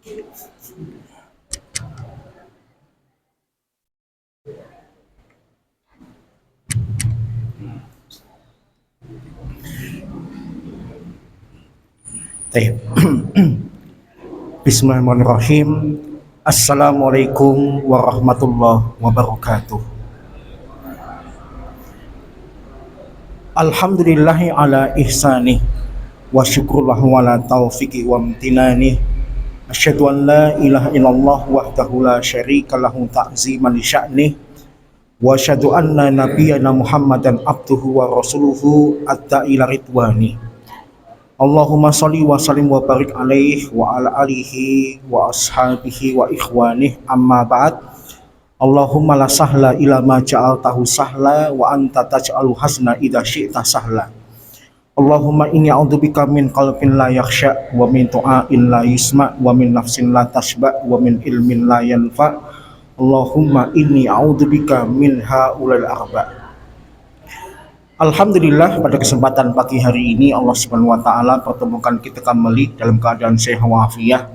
Bismillahirrahmanirrahim. Assalamualaikum warahmatullahi wabarakatuh. Alhamdulillahi ala ihsani wa syukurullahu ala taufiqi wa amtinani. Asyhadu an la ilaha illallah wahdahu la syarika lahu ta'ziman li sya'ni wa asyhadu anna nabiyyana Muhammadan abduhu wa rasuluhu at-ta'ila ridwani. Allahumma sholli wa sallim wa barik alaihi wa ala alihi wa ashabihi wa ikhwanih, amma ba'd. Allahumma la sahla ila ma ja'altahu sahla wa anta taj'alu hasna idza syi'ta sahla. Allahumma inni a'udzubika min qalbin la yakhsha wa min du'ain la yusma wa min nafsin la tashba wa min ilmin la yanfa. Allahumma inni a'udzubika min haulal arba'. Alhamdulillah, pada kesempatan pagi hari ini Allah Subhanahu wa taala pertemukan kita kembali dalam keadaan sehat walafiat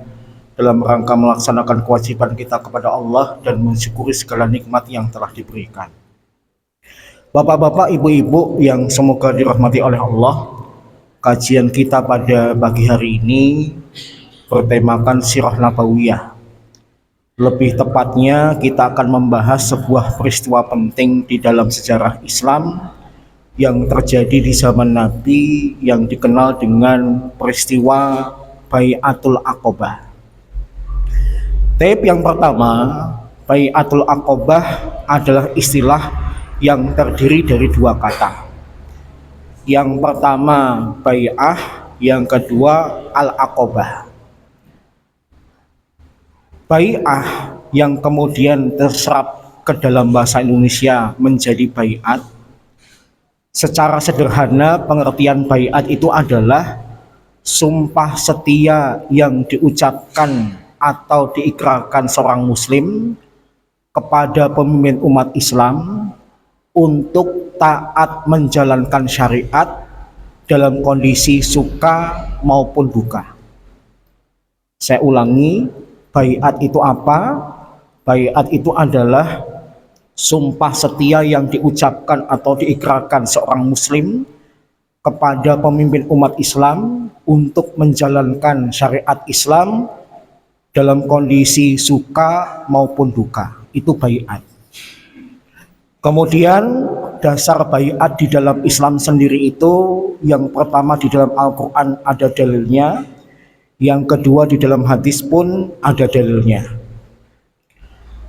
dalam rangka melaksanakan kewajiban kita kepada Allah dan mensyukuri segala nikmat yang telah diberikan. Bapak-bapak, ibu-ibu yang semoga dirahmati oleh Allah, kajian kita pada pagi hari ini bertemakan sirah nabawiyah. Lebih tepatnya kita akan membahas sebuah peristiwa penting di dalam sejarah Islam yang terjadi di zaman Nabi yang dikenal dengan peristiwa Bai'atul Aqobah. Yang pertama, Bai'atul Aqobah adalah istilah yang terdiri dari dua kata. Yang pertama bai'ah, yang kedua al-aqobah. Bai'ah yang kemudian terserap ke dalam bahasa Indonesia menjadi bai'at. Secara sederhana pengertian bai'at itu adalah sumpah setia yang diucapkan atau diikrarkan seorang muslim kepada pemimpin umat Islam untuk taat menjalankan syariat dalam kondisi suka maupun duka. Saya ulangi, bai'at itu apa? Bai'at itu adalah sumpah setia yang diucapkan atau diikrarkan seorang muslim kepada pemimpin umat Islam untuk menjalankan syariat Islam dalam kondisi suka maupun duka. Itu bai'at. Kemudian dasar bai'at di dalam Islam sendiri itu, yang pertama di dalam Al-Quran ada dalilnya, yang kedua di dalam hadis pun ada dalilnya.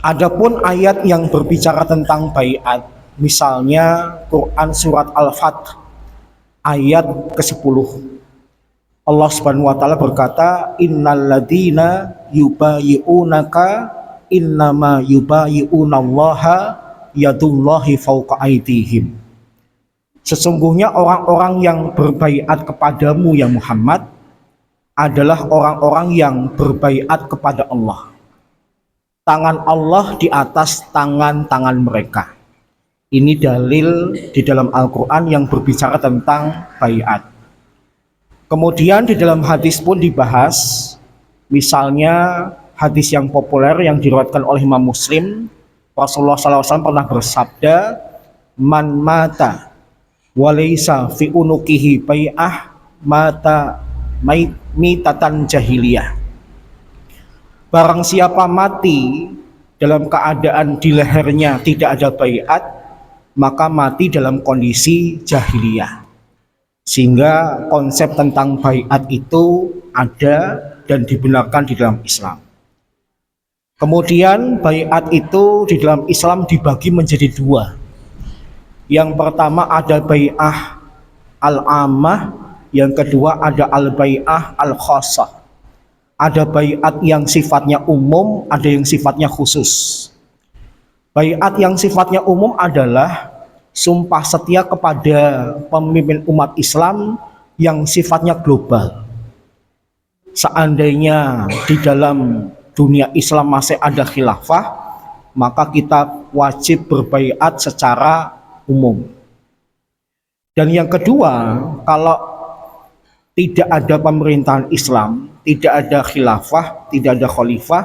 Adapun ayat yang berbicara tentang bai'at, misalnya Quran surat Al-Fath ayat ke-10. Allah Subhanahu wa taala berkata, innal ladzina yubayyi'unaka innama yubayyi'unallaha yadullahi fawqa aydihim. Sesungguhnya orang-orang yang berbaiat kepadamu ya Muhammad adalah orang-orang yang berbaiat kepada Allah. Tangan Allah di atas tangan-tangan mereka. Ini dalil di dalam Al-Quran yang berbicara tentang baiat. Kemudian di dalam hadis pun dibahas, misalnya hadis yang populer yang diriwayatkan oleh Imam Muslim, Rasulullah SAW pernah bersabda, man mata walaysa fi unukihi bai'ah mata mitatan jahiliyah. Barang siapa mati dalam keadaan di lehernya tidak ada bai'at, maka mati dalam kondisi jahiliyah. Sehingga konsep tentang bai'at itu ada dan dibenarkan di dalam Islam. Kemudian bai'at itu di dalam Islam dibagi menjadi dua. Yang pertama ada bai'ah al-ammah, yang kedua ada al-bai'ah al-khassah. Ada bai'at yang sifatnya umum, ada yang sifatnya khusus. Bai'at yang sifatnya umum adalah sumpah setia kepada pemimpin umat Islam yang sifatnya global. Seandainya di dalam dunia Islam masih ada khilafah, maka kita wajib berbaiat secara umum. Dan yang kedua, kalau tidak ada pemerintahan Islam, tidak ada khilafah, tidak ada khalifah,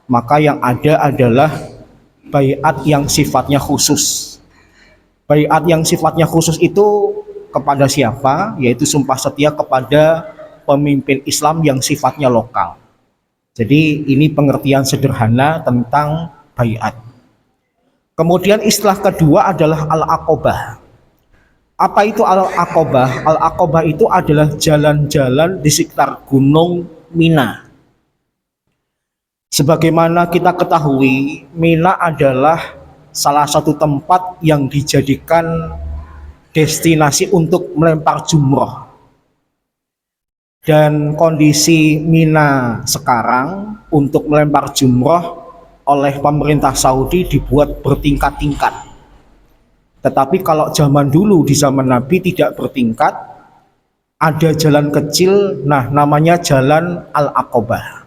maka yang ada adalah baiat yang sifatnya khusus. Baiat yang sifatnya khusus itu kepada siapa? Yaitu sumpah setia kepada pemimpin Islam yang sifatnya lokal. Jadi ini pengertian sederhana tentang baiat. Kemudian istilah kedua adalah al-aqobah. Apa itu al-aqobah? Al-aqobah itu adalah jalan-jalan di sekitar Gunung Mina. Sebagaimana kita ketahui, Mina adalah salah satu tempat yang dijadikan destinasi untuk melempar jumroh. Dan kondisi Mina sekarang untuk melempar jumroh oleh pemerintah Saudi dibuat bertingkat-tingkat. Tetapi kalau zaman dulu, di zaman Nabi tidak bertingkat, ada jalan kecil, nah namanya jalan Al-Aqobah.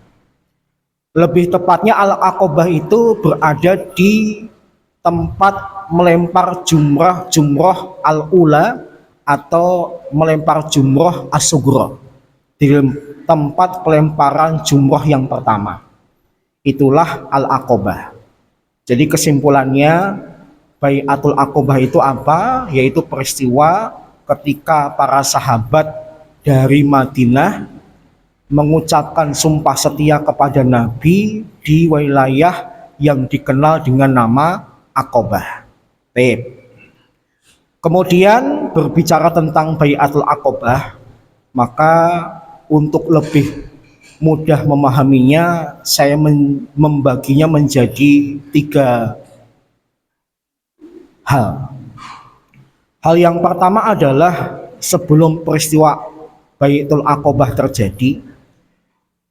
Lebih tepatnya Al-Aqobah itu berada di tempat melempar jumroh Al-Ula atau melempar jumroh As-Sughra, di tempat pelemparan jumroh yang pertama. Itulah Al-Aqobah. Jadi kesimpulannya, Baiatul Aqobah itu apa? Yaitu peristiwa ketika para sahabat dari Madinah mengucapkan sumpah setia kepada Nabi di wilayah yang dikenal dengan nama Aqobah. Kemudian berbicara tentang Baiatul Aqobah, maka untuk lebih mudah memahaminya, saya membaginya menjadi 3 hal. Hal yang pertama adalah sebelum peristiwa Baiatul Aqobah terjadi.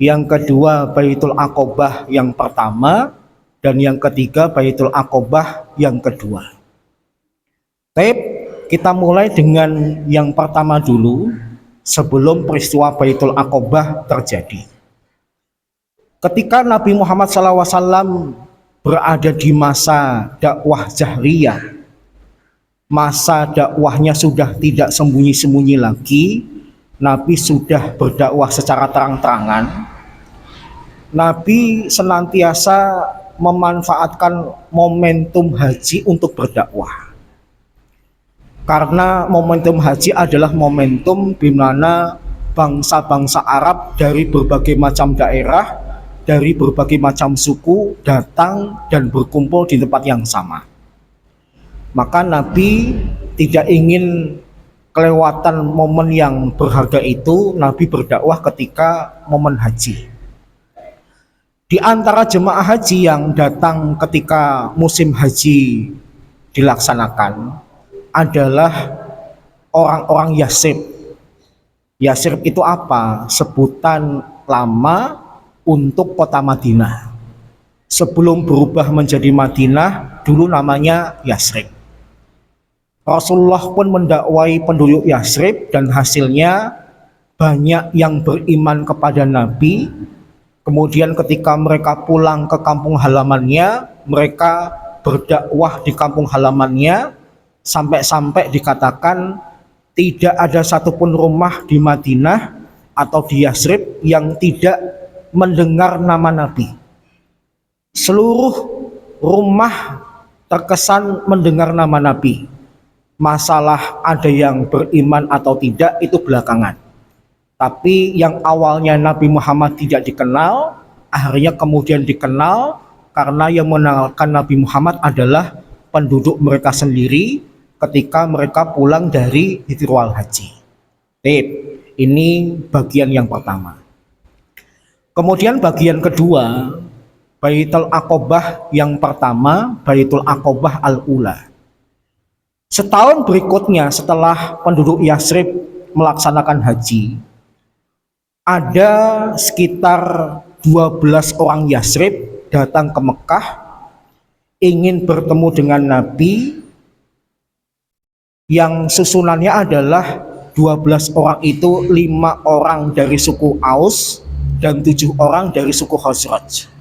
Yang kedua Baiatul Aqobah yang pertama, dan yang ketiga Baiatul Aqobah yang kedua. Kita mulai dengan yang pertama dulu, sebelum peristiwa Baiatul Aqobah terjadi. Ketika Nabi Muhammad SAW berada di masa dakwah jahriyah, masa dakwahnya sudah tidak sembunyi-sembunyi lagi, Nabi sudah berdakwah secara terang-terangan. Nabi senantiasa memanfaatkan momentum haji untuk berdakwah. Karena momentum haji adalah momentum di mana bangsa-bangsa Arab dari berbagai macam daerah, dari berbagai macam suku datang dan berkumpul di tempat yang sama. Maka Nabi tidak ingin kelewatan momen yang berharga itu. Nabi berdakwah ketika momen haji. Di antara jemaah haji yang datang ketika musim haji dilaksanakan adalah orang-orang Yasrib. Yasrib itu apa? Sebutan lama untuk kota Madinah. Sebelum berubah menjadi Madinah, dulu namanya Yasrib. Rasulullah pun mendakwai penduduk Yasrib dan hasilnya banyak yang beriman kepada Nabi. Kemudian ketika mereka pulang ke kampung halamannya, mereka berdakwah di kampung halamannya, sampai-sampai dikatakan tidak ada satupun rumah di Madinah atau di Yasrib yang tidak mendengar nama Nabi. Seluruh rumah terkesan mendengar nama Nabi. Masalah ada yang beriman atau tidak itu belakangan. Tapi yang awalnya Nabi Muhammad tidak dikenal, akhirnya kemudian dikenal karena yang mengenalkan Nabi Muhammad adalah penduduk mereka sendiri ketika mereka pulang dari ritual haji. Ini bagian yang pertama. Kemudian bagian kedua, Baiatul Aqobah yang pertama, Baiatul Aqobah Al-Ula. Setahun berikutnya setelah penduduk Yasrib melaksanakan haji, ada sekitar 12 orang Yasrib datang ke Mekah ingin bertemu dengan Nabi, yang susunannya adalah 12 orang itu 5 orang dari suku Aus dan 7 orang dari suku Khazraj.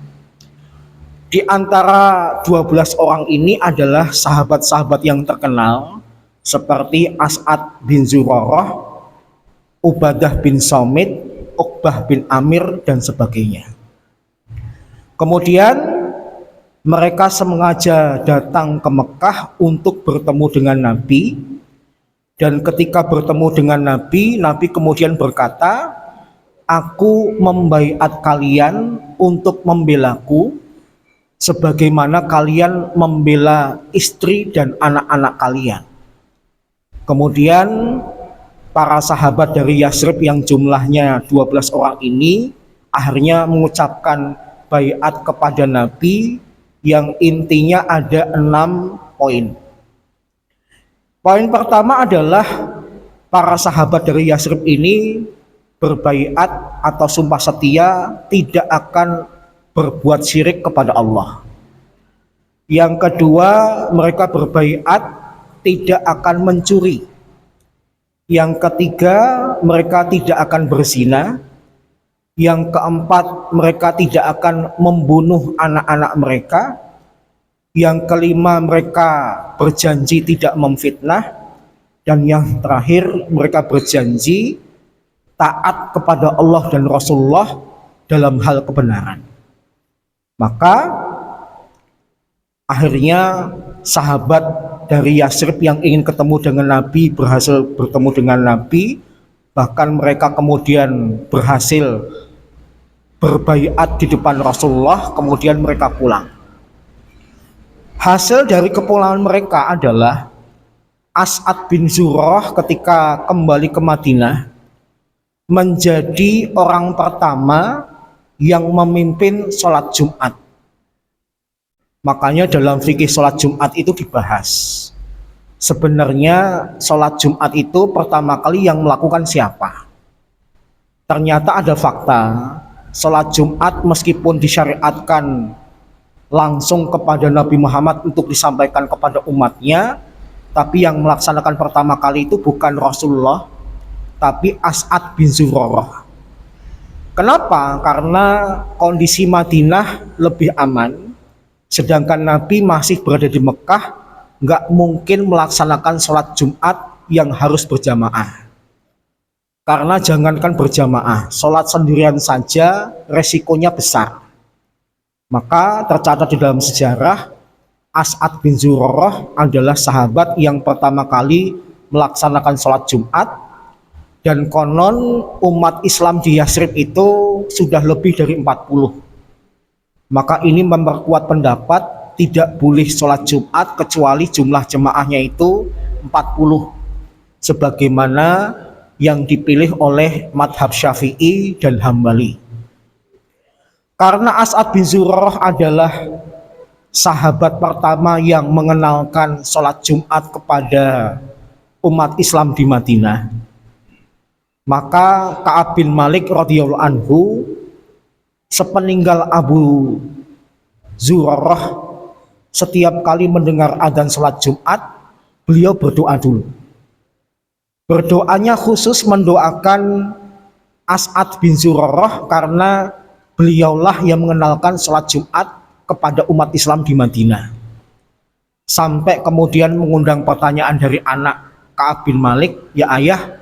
Di antara 12 orang ini adalah sahabat-sahabat yang terkenal seperti As'ad bin Zurarah, Ubadah bin Samit, Uqbah bin Amir dan sebagainya. Kemudian mereka sengaja datang ke Mekah untuk bertemu dengan Nabi, dan ketika bertemu dengan Nabi, Nabi kemudian berkata, "Aku membaiat kalian untuk membelaku sebagaimana kalian membela istri dan anak-anak kalian." Kemudian para sahabat dari Yasrib yang jumlahnya 12 orang ini akhirnya mengucapkan baiat kepada Nabi yang intinya ada 6 poin. Poin pertama adalah para sahabat dari Yasrib ini berbaiat atau sumpah setia tidak akan berbuat syirik kepada Allah. Yang kedua, mereka berbaiat tidak akan mencuri. Yang ketiga, mereka tidak akan berzina. Yang keempat, mereka tidak akan membunuh anak-anak mereka. Yang kelima, mereka berjanji tidak memfitnah. Dan yang terakhir, mereka berjanji taat kepada Allah dan Rasulullah dalam hal kebenaran. Maka akhirnya sahabat dari Yasrib yang ingin ketemu dengan Nabi berhasil bertemu dengan Nabi. Bahkan mereka kemudian berhasil berbaiat di depan Rasulullah, kemudian mereka pulang. Hasil dari kepulangan mereka adalah As'ad bin Zurarah ketika kembali ke Madinah menjadi orang pertama yang memimpin sholat Jumat. Makanya dalam fikih sholat Jumat itu dibahas. Sebenarnya sholat Jumat itu pertama kali yang melakukan siapa? Ternyata ada fakta. Sholat Jumat meskipun disyariatkan langsung kepada Nabi Muhammad untuk disampaikan kepada umatnya, tapi yang melaksanakan pertama kali itu bukan Rasulullah, tapi As'ad bin Zurarah. Kenapa? Karena kondisi Madinah lebih aman, sedangkan Nabi masih berada di Mekah, nggak mungkin melaksanakan sholat Jumat yang harus berjamaah. Karena jangankan berjamaah, sholat sendirian saja resikonya besar. Maka tercatat di dalam sejarah, As'ad bin Zurarah adalah sahabat yang pertama kali melaksanakan sholat Jumat. Dan konon umat Islam di Yasrib itu sudah lebih dari 40. Maka ini memperkuat pendapat tidak boleh sholat Jumat kecuali jumlah jemaahnya itu 40. Sebagaimana yang dipilih oleh madhab Syafi'i dan Hambali. Karena As'ad bin Zurarah adalah sahabat pertama yang mengenalkan sholat Jumat kepada umat Islam di Madinah, maka Ka'ab bin Malik radhiyallahu anhu sepeninggal Abu Zurarah setiap kali mendengar adzan sholat Jumat, beliau berdoa dulu. Berdoanya khusus mendoakan As'ad bin Zurarah karena beliaulah yang mengenalkan sholat Jumat kepada umat Islam di Madinah. Sampai kemudian mengundang pertanyaan dari anak Ka'ab bin Malik, "Ya ayah,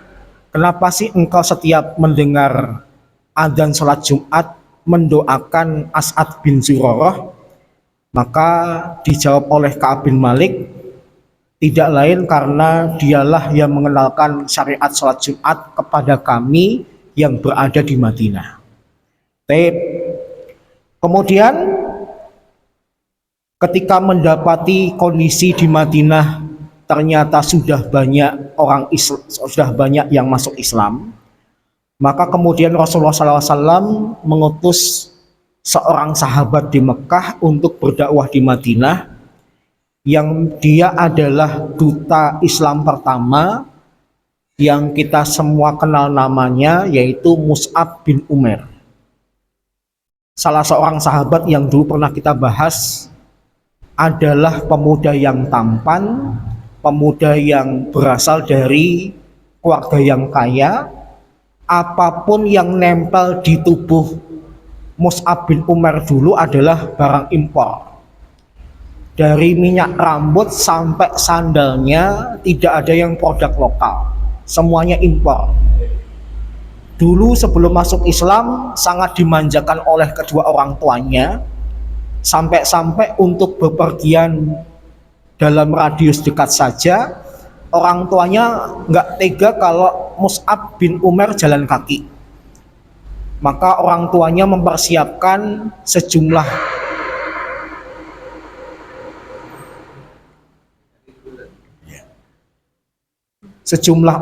kenapa sih engkau setiap mendengar adzan sholat Jumat mendoakan As'ad bin Zurarah?" Maka dijawab oleh Ka'ab bin Malik, tidak lain karena dialah yang mengenalkan syariat sholat Jumat kepada kami yang berada di Madinah. Kemudian ketika mendapati kondisi di Madinah ternyata sudah banyak orang Islam, sudah banyak yang masuk Islam, maka kemudian Rasulullah SAW mengutus seorang sahabat di Mekah untuk berdakwah di Madinah, yang dia adalah duta Islam pertama yang kita semua kenal namanya, yaitu Mus'ab bin Umair. Salah seorang sahabat yang dulu pernah kita bahas adalah pemuda yang tampan, pemuda yang berasal dari keluarga yang kaya. Apapun yang nempel di tubuh Mus'ab bin Umair dulu adalah barang impor. Dari minyak rambut sampai sandalnya tidak ada yang produk lokal, semuanya impor. Dulu sebelum masuk Islam sangat dimanjakan oleh kedua orang tuanya, sampai-sampai untuk bepergian dalam radius dekat saja orang tuanya nggak tega kalau Mus'ab bin Umair jalan kaki. Maka orang tuanya mempersiapkan sejumlah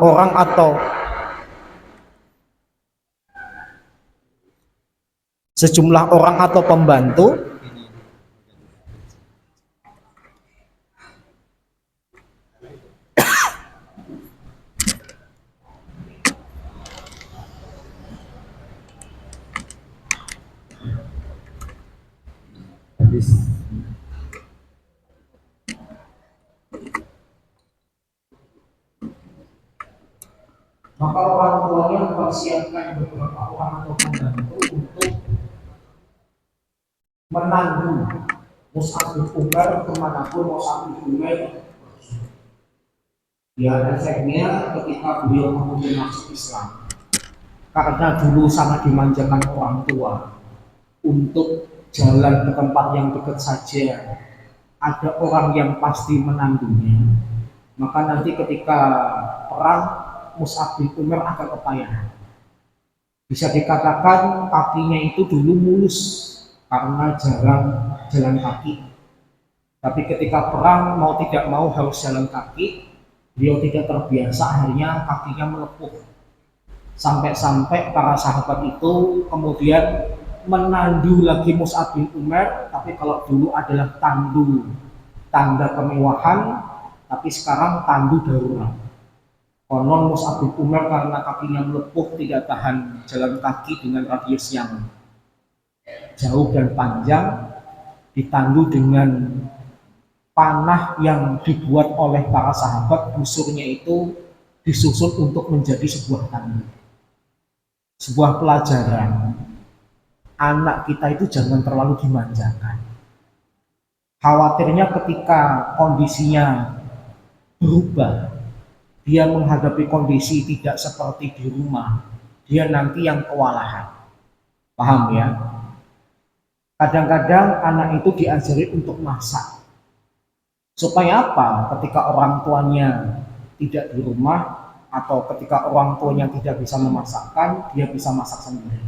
orang atau pembantu maka orang tuanya mempersiapkan beberapa orang atau pembantu untuk menandu Mus'ab bin Umair kemanapun Mus'ab bin Umair. Ya, efeknya ketika beliau kemudian masuk Islam, karena dulu sangat dimanjakan orang tua untuk jalan ke tempat yang dekat saja ada orang yang pasti menandunya, maka nanti ketika perang Mus'ab bin Umair akan kepayahan. Bisa dikatakan kakinya itu dulu mulus karena jarang jalan kaki. Tapi ketika perang mau tidak mau harus jalan kaki, beliau tidak terbiasa, akhirnya kakinya melepuh. Sampai-sampai para sahabat itu kemudian menandu lagi Mus'ab bin Umair, tapi kalau dulu adalah tanda kemewahan, tapi sekarang tandu darurat. Konon Mus'ab bin Umair karena kakinya melepuh tidak tahan jalan kaki dengan radius yang jauh dan panjang, ditandu dengan panah yang dibuat oleh para sahabat. Busurnya itu disusun untuk menjadi sebuah tandu. Sebuah pelajaran, anak kita itu jangan terlalu dimanjakan. Khawatirnya ketika kondisinya berubah, dia menghadapi kondisi tidak seperti di rumah, dia nanti yang kewalahan. Paham ya? Kadang-kadang anak itu diajari untuk masak. Supaya apa? Ketika orang tuanya tidak di rumah atau ketika orang tuanya tidak bisa memasakkan, dia bisa masak sendiri.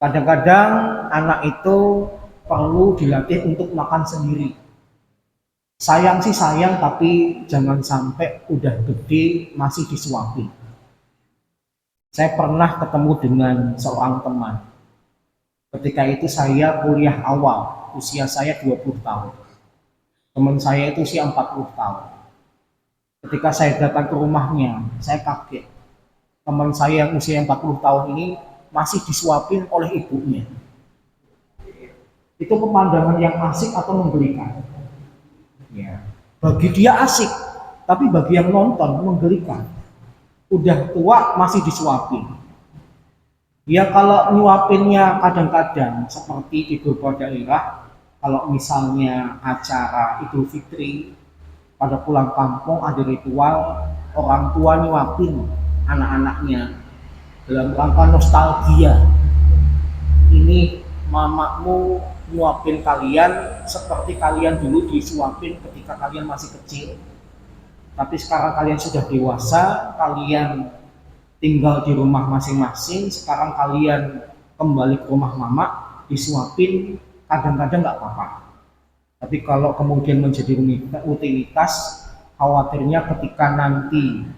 Kadang-kadang anak itu perlu dilatih untuk makan sendiri. Sayang sih sayang, tapi jangan sampai udah gede masih disuapin. Saya pernah ketemu dengan seorang teman. Ketika itu saya kuliah awal, usia saya 20 tahun. Teman saya itu usia 40 tahun. Ketika saya datang ke rumahnya, saya kaget. Teman saya yang usia 40 tahun ini masih disuapin oleh ibunya. Itu pemandangan yang asik atau menggelikan? Ya, bagi dia asik, tapi bagi yang nonton menggelikan. Udah tua masih disuapin. Ya kalau nyuapinnya kadang-kadang seperti di beberapa daerah, kalau misalnya acara Idul Fitri, pada pulang kampung ada ritual orang tua nyuapin anak-anaknya dalam rangka nostalgia. Ini mamamu nyuapin kalian seperti kalian dulu disuapin ketika kalian masih kecil, tapi sekarang kalian sudah dewasa, kalian tinggal di rumah masing-masing, sekarang kalian kembali ke rumah mama disuapin, kadang-kadang nggak apa-apa. Tapi kalau kemudian menjadi rutinitas, khawatirnya ketika nanti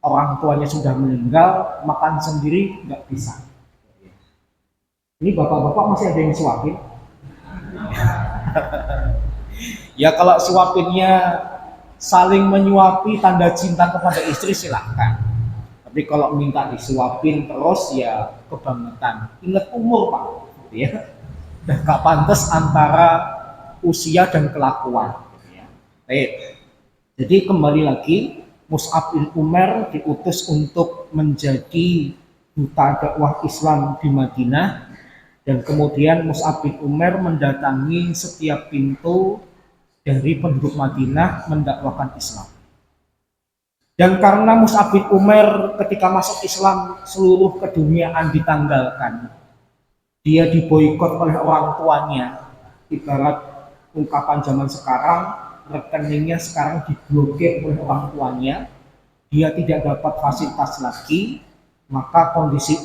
orang tuanya sudah meninggal, makan sendiri nggak bisa. Ini bapak-bapak masih ada yang suapin? Ya kalau suapinnya saling menyuapi tanda cinta kepada istri silahkan. Tapi kalau minta disuapin terus ya kebangetan. Ingat umur pak, ya. Dan gak pantas antara usia dan kelakuan. Ya. Jadi kembali lagi, Mus'ab bin Umair diutus untuk menjadi duta dakwah Islam di Madinah. Dan kemudian Mus'ab bin Umair mendatangi setiap pintu dari penduduk Madinah mendakwakan Islam. Dan karena Mus'ab bin Umair ketika masuk Islam seluruh keduniaan ditanggalkan, dia diboikot oleh orang tuanya, ibarat ungkapan zaman sekarang, rekeningnya sekarang diblokir oleh orang tuanya, dia tidak dapat fasilitas lagi, maka kondisi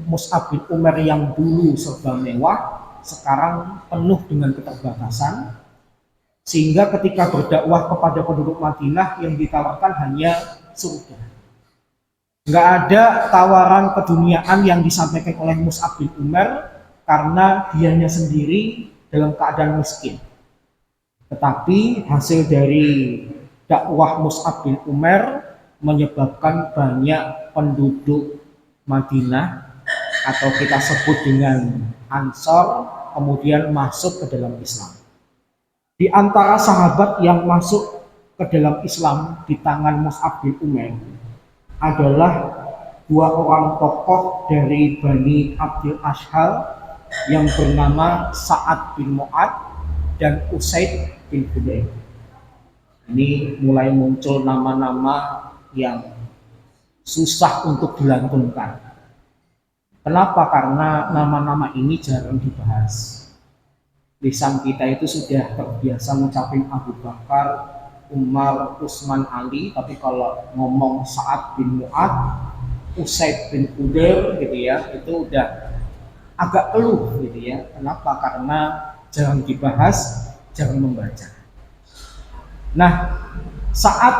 Mus'ab bin Umair yang dulu serba mewah sekarang penuh dengan keterbatasan, sehingga ketika berdakwah kepada penduduk Madinah yang ditawarkan hanya surga. Nggak ada tawaran keduniaan yang disampaikan oleh Mus'ab bin Umair karena dianya sendiri dalam keadaan miskin. Tetapi hasil dari dakwah Mus'ab bin Umair menyebabkan banyak penduduk Madinah atau kita sebut dengan Ansor kemudian masuk ke dalam Islam. Di antara sahabat yang masuk ke dalam Islam di tangan Mus'ab bin Umair adalah dua orang tokoh dari Bani Abdul Ashhal yang bernama Sa'ad bin Mu'ad dan Usaid bin Hudair. Ini mulai muncul nama-nama yang susah untuk dilantunkan. Kenapa? Karena nama-nama ini jarang dibahas. Lisan kita itu sudah terbiasa mengucapin Abu Bakar, Umar, Utsman, Ali, tapi kalau ngomong Sa'ad bin Mu'ad, Usaid bin Hudair gitu ya, itu udah agak keluh gitu ya. Kenapa? Karena jarang dibahas, jarang membaca. Nah, Sa'ad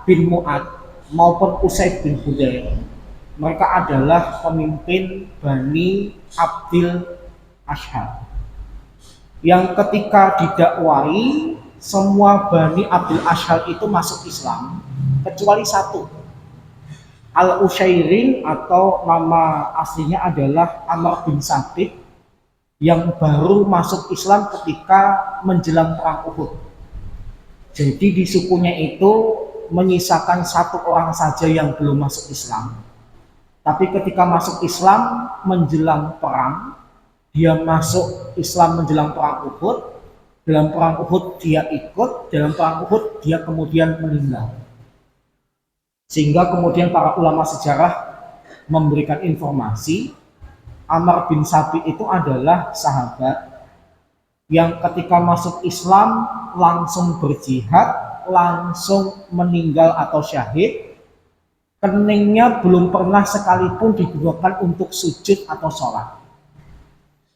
bin Mu'ad maupun Usaid bin Hudair, mereka adalah pemimpin Bani Abdul Ashhal yang ketika didakwai semua Bani Abdul Ashhal itu masuk Islam kecuali satu, Al-Ushairin, atau nama aslinya adalah Amr bin Sabit, yang baru masuk Islam ketika menjelang perang Uhud. Jadi di sukunya itu menyisakan satu orang saja yang belum masuk Islam. Tapi ketika masuk Islam menjelang perang, dia masuk Islam menjelang perang Uhud. Dalam perang Uhud dia ikut, dalam perang Uhud dia kemudian meninggal. Sehingga kemudian para ulama sejarah memberikan informasi Amr bin Sabit itu adalah sahabat yang ketika masuk Islam langsung berjihad, langsung meninggal atau syahid. Keningnya belum pernah sekalipun digunakan untuk sujud atau sholat.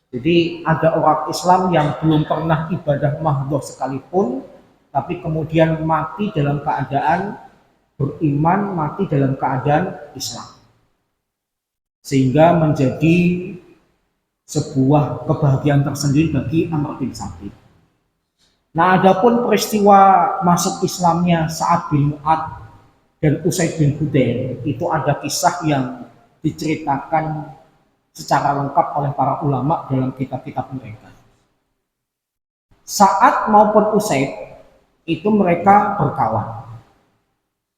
Jadi ada orang Islam yang belum pernah ibadah mahdhah sekalipun, tapi kemudian mati dalam keadaan beriman, mati dalam keadaan Islam. Sehingga menjadi sebuah kebahagiaan tersendiri bagi Amr bin Sabit. Nah, adapun peristiwa masuk Islamnya Sa'ad bin Mu'ad dan Usaid bin Hudair itu ada kisah yang diceritakan secara lengkap oleh para ulama dalam kitab-kitab mereka. Sa'ad maupun Usaid itu mereka berkawan.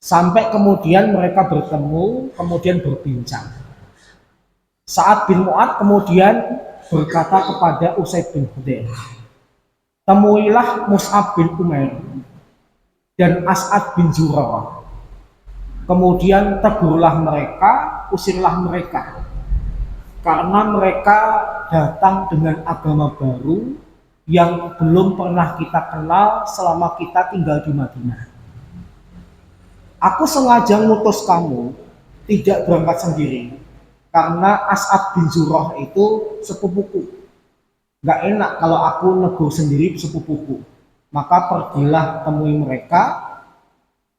Sampai kemudian mereka bertemu, kemudian berbincang. Sa'ad bin Mu'ad kemudian berkata kepada Usaid bin Hudair, temuilah Mus'ab bin Umair dan As'ad bin Zurarah. Kemudian tegurlah mereka, usirlah mereka. Karena mereka datang dengan agama baru yang belum pernah kita kenal selama kita tinggal di Madinah. Aku sengaja ngutus kamu tidak berangkat sendiri karena As'ad bin Zurarah itu sepupuku. Gak enak kalau aku negur sendiri sepupuku. Maka pergilah temui mereka,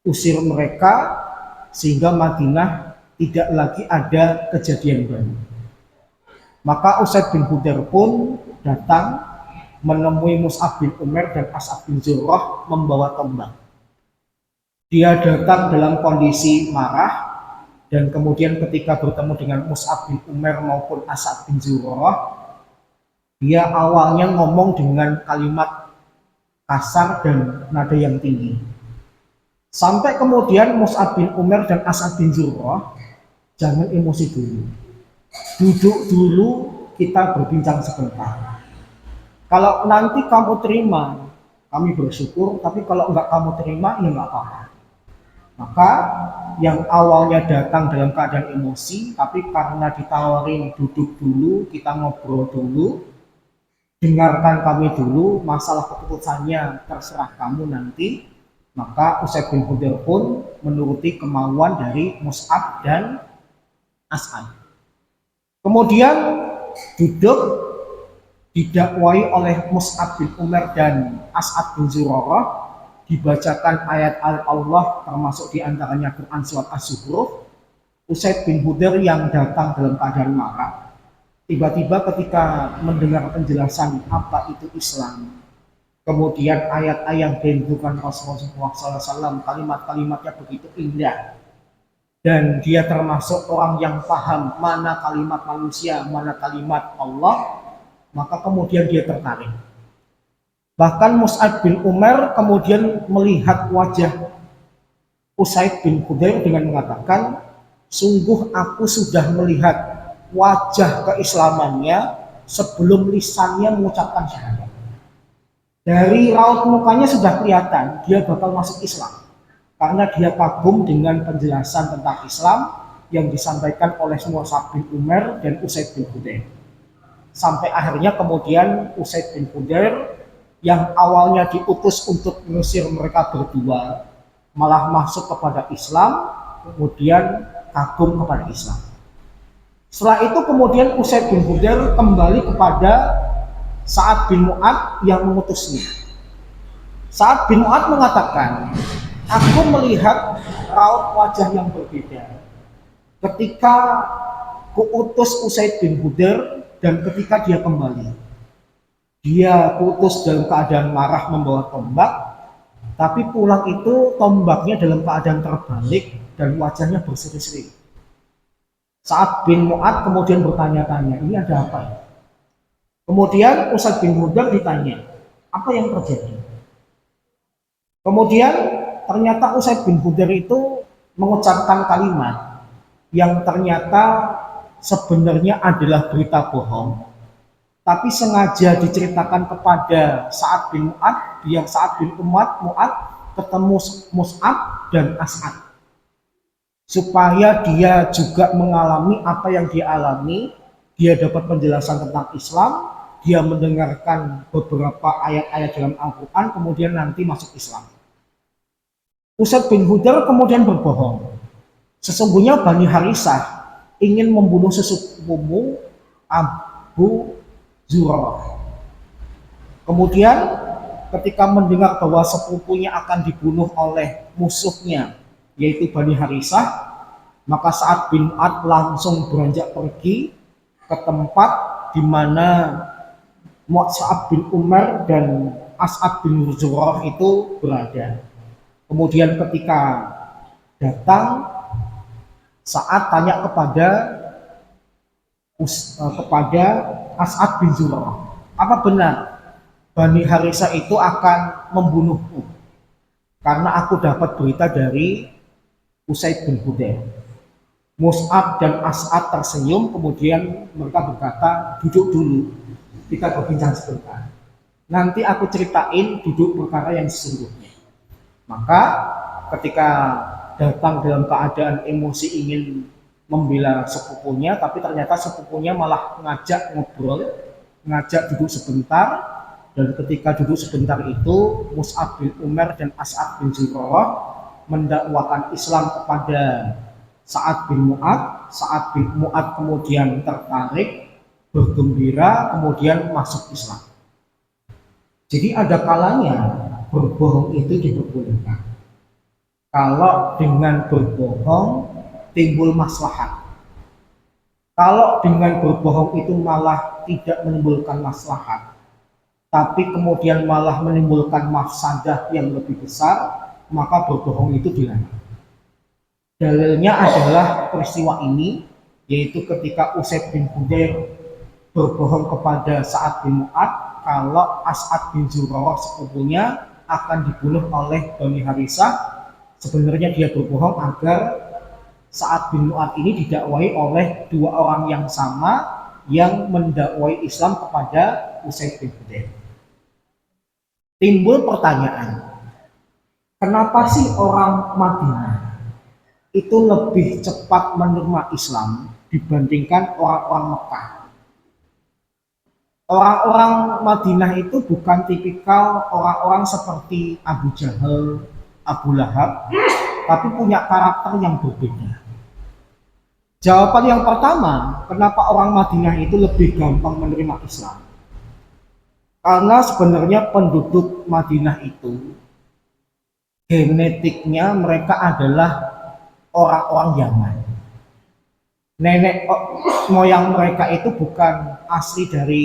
usir mereka, sehingga Madinah tidak lagi ada kejadian baru. Maka Usaid bin Hudair pun datang menemui Mus'ab bin Umair dan As'ad bin Zurarah membawa tombak. Dia datang dalam kondisi marah, dan kemudian ketika bertemu dengan Mus'ab bin Umair maupun As'ad bin Zurarah, dia awalnya ngomong dengan kalimat kasar dan nada yang tinggi. Sampai kemudian Mus'ab bin Umair dan As'ad bin Zurarah, jangan emosi dulu. Duduk dulu, kita berbincang sebentar. Kalau nanti kamu terima, kami bersyukur. Tapi kalau enggak kamu terima, ya enggak apa-apa. Maka yang awalnya datang dalam keadaan emosi, tapi karena ditawarin duduk dulu, kita ngobrol dulu, dengarkan kami dulu, masalah keputusannya terserah kamu nanti, maka Usaid bin Hudair pun menuruti kemauan dari Mus'ab dan As'ad. Kemudian duduk didakwai oleh Mus'ab bin Umar dan As'ad bin Zurarah, dibacakan ayat-ayat Allah termasuk diantaranya Quran surat As-Zukhruf. Usaid bin Hudair yang datang dalam keadaan marah, tiba-tiba ketika mendengar penjelasan apa itu Islam, kemudian ayat-ayat yang dirindukan Rasulullah SAW, kalimat-kalimatnya begitu indah, dan dia termasuk orang yang paham mana kalimat manusia, mana kalimat Allah, maka kemudian dia tertarik. Bahkan Mus'ab bin Umar kemudian melihat wajah Usaid bin Hudair dengan mengatakan, sungguh aku sudah melihat wajah keislamannya sebelum lisannya mengucapkan syahadat. Dari raut mukanya sudah kelihatan dia bakal masuk Islam, karena dia kagum dengan penjelasan tentang Islam yang disampaikan oleh Mus'ab bin Umar dan Usaid bin Hudair. Sampai akhirnya kemudian Usaid bin Hudair yang awalnya diutus untuk mengusir mereka berdua malah masuk kepada Islam, kemudian kagum kepada Islam. Setelah itu kemudian Usaid bin Hudair kembali kepada Sa'ad bin Mu'adz yang mengutusnya. Sa'ad bin Mu'adz mengatakan, aku melihat raut wajah yang berbeda ketika kuutus Usaid bin Hudair dan ketika dia kembali. Dia putus dalam keadaan marah membawa tombak, tapi pulang itu tombaknya dalam keadaan terbalik dan wajahnya berseri-seri. Sa'ad bin Mu'adz kemudian bertanya-tanya, ini ada apa ya? Kemudian Usaid bin Hudair ditanya, apa yang terjadi? Kemudian ternyata Usaid bin Hudair itu mengucapkan kalimat yang ternyata sebenarnya adalah berita bohong, tapi sengaja diceritakan kepada Sa'ad bin Mu'adz, biar Sa'ad bin Mu'adz ketemu Mus'ab dan As'ad, supaya dia juga mengalami apa yang dia alami. Dia dapat penjelasan tentang Islam, dia mendengarkan beberapa ayat-ayat dalam Al-Quran, kemudian nanti masuk Islam. Usaid bin Hudair kemudian berbohong, sesungguhnya Bani Harisah ingin membunuh sesepupumu Abu Zurarah. Kemudian ketika mendengar bahwa sepupunya akan dibunuh oleh musuhnya yaitu Bani Harisah, maka Sa'ad bin Mu'adz langsung beranjak pergi ke tempat di mana Mus'ab bin Umar dan As'ad bin Zurarah itu berada. Kemudian ketika datang, Sa'ad tanya kepada As'ad bin Zurarah, apa benar Bani Harisah itu akan membunuhku? Karena aku dapat berita dari Usaid bin Hudair. Mus'ab dan As'ad tersenyum, kemudian mereka berkata, duduk dulu, kita berbincang sebentar. Nanti aku ceritain duduk perkara yang sesungguhnya. Maka ketika datang dalam keadaan emosi ingin membela sepupunya, tapi ternyata sepupunya malah ngajak ngobrol, ngajak duduk sebentar, dan ketika duduk sebentar itu Mus'ab bin Umar dan As'ad bin Zurarah mendakwakan Islam kepada Sa'ad bin Mu'adz. Sa'ad bin Mu'adz kemudian tertarik, bergembira, kemudian masuk Islam. Jadi ada kalanya berbohong itu diperbolehkan. Kalau dengan berbohong timbul maslahat. Kalau dengan berbohong itu malah tidak menimbulkan maslahat, tapi kemudian malah menimbulkan mafsadah yang lebih besar, maka berbohong itu dilarang. Dalilnya adalah peristiwa ini, yaitu ketika Usaid bin Hudair berbohong kepada Sa'ad bin Mu'adz kalau As'ad bin Zurarah sepupunya akan dibunuh oleh Bani Harisah. Sebenarnya dia berbohong agar Sa'ad bin Mu'adz ini didakwai oleh dua orang yang sama yang mendakwai Islam kepada Usaid bin Hudair. Timbul pertanyaan, Kenapa sih orang Madinah itu lebih cepat menerima Islam dibandingkan orang-orang Mekah? Orang-orang Madinah itu bukan tipikal orang-orang seperti Abu Jahal, Abu Lahab, tapi punya karakter yang berbeda. Jawaban yang pertama, kenapa orang Madinah itu lebih gampang menerima Islam? Karena sebenarnya penduduk Madinah itu genetiknya mereka adalah orang-orang Yaman. Nenek moyang mereka itu bukan asli dari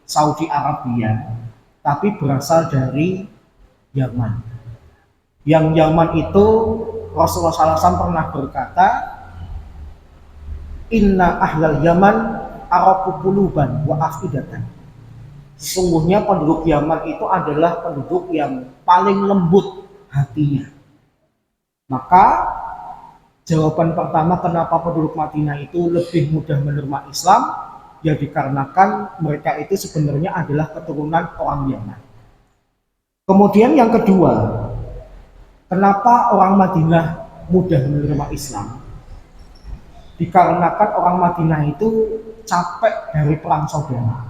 Saudi Arabia, tapi berasal dari Yaman. Yang Yaman itu Rasulullah SAW pernah berkata, Inna ahlal Yaman araku quluban wa afidatan. Sesungguhnya penduduk Yaman itu adalah penduduk yang paling lembut hatinya. Maka jawaban pertama kenapa penduduk Madinah itu lebih mudah menerima Islam, ya dikarenakan mereka itu sebenarnya adalah keturunan orang Yaman. Kemudian yang kedua, kenapa orang Madinah mudah menerima Islam? Dikarenakan orang Madinah itu capek dari perang saudara.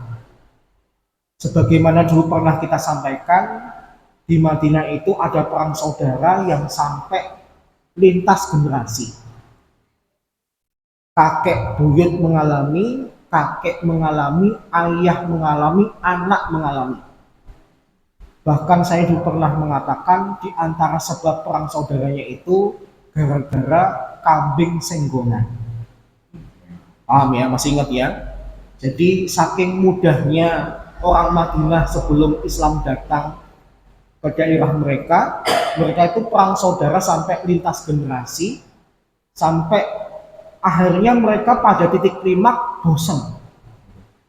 Sebagaimana dulu pernah kita sampaikan, di Madinah itu ada perang saudara yang sampai lintas generasi. Kakek buyut mengalami, kakek mengalami, ayah mengalami, anak mengalami. Bahkan saya dulu pernah mengatakan di antara sebab perang saudaranya itu gara-gara kambing senggonan. Paham ya, masih ingat ya? Jadi saking mudahnya orang Madinah sebelum Islam datang ke daerah mereka, mereka itu perang saudara sampai lintas generasi, sampai akhirnya mereka pada titik klimaks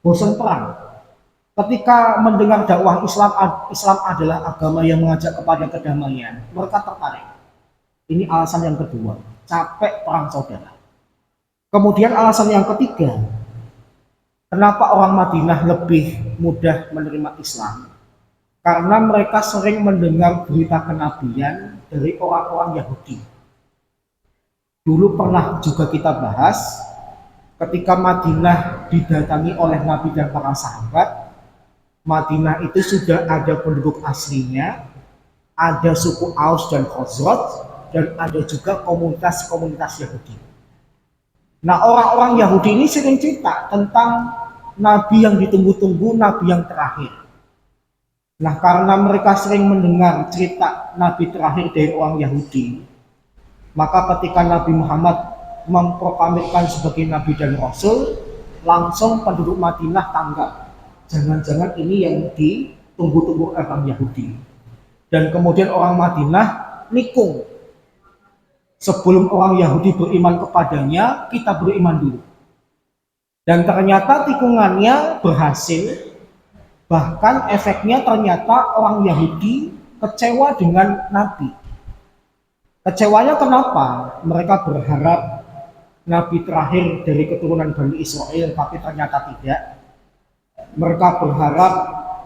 bosan perang. Ketika mendengar dakwah Islam adalah agama yang mengajak kepada kedamaian, mereka tertarik. Ini alasan yang kedua, capek perang saudara. Kemudian alasan yang ketiga, kenapa orang Madinah lebih mudah menerima Islam? Karena mereka sering mendengar berita kenabian dari orang-orang Yahudi. Dulu pernah juga kita bahas, ketika Madinah didatangi oleh Nabi dan para sahabat, Madinah itu sudah ada penduduk aslinya, ada suku Aus dan Khazraj, dan ada juga komunitas-komunitas Yahudi. Nah, orang-orang Yahudi ini sering cerita tentang Nabi yang ditunggu-tunggu, Nabi yang terakhir. Nah, karena mereka sering mendengar cerita Nabi terakhir dari orang Yahudi, maka ketika Nabi Muhammad memproklamirkan sebagai Nabi dan Rasul, langsung penduduk Madinah tanggap. Jangan-jangan ini yang ditunggu-tunggu orang Yahudi. Dan kemudian orang Madinah nikung. Sebelum orang Yahudi beriman kepadanya, kita beriman dulu. Dan ternyata tikungannya berhasil. Bahkan efeknya ternyata orang Yahudi kecewa dengan Nabi. Kecewanya kenapa? Mereka berharap Nabi terakhir dari keturunan Bani Israel, tapi ternyata tidak. Mereka berharap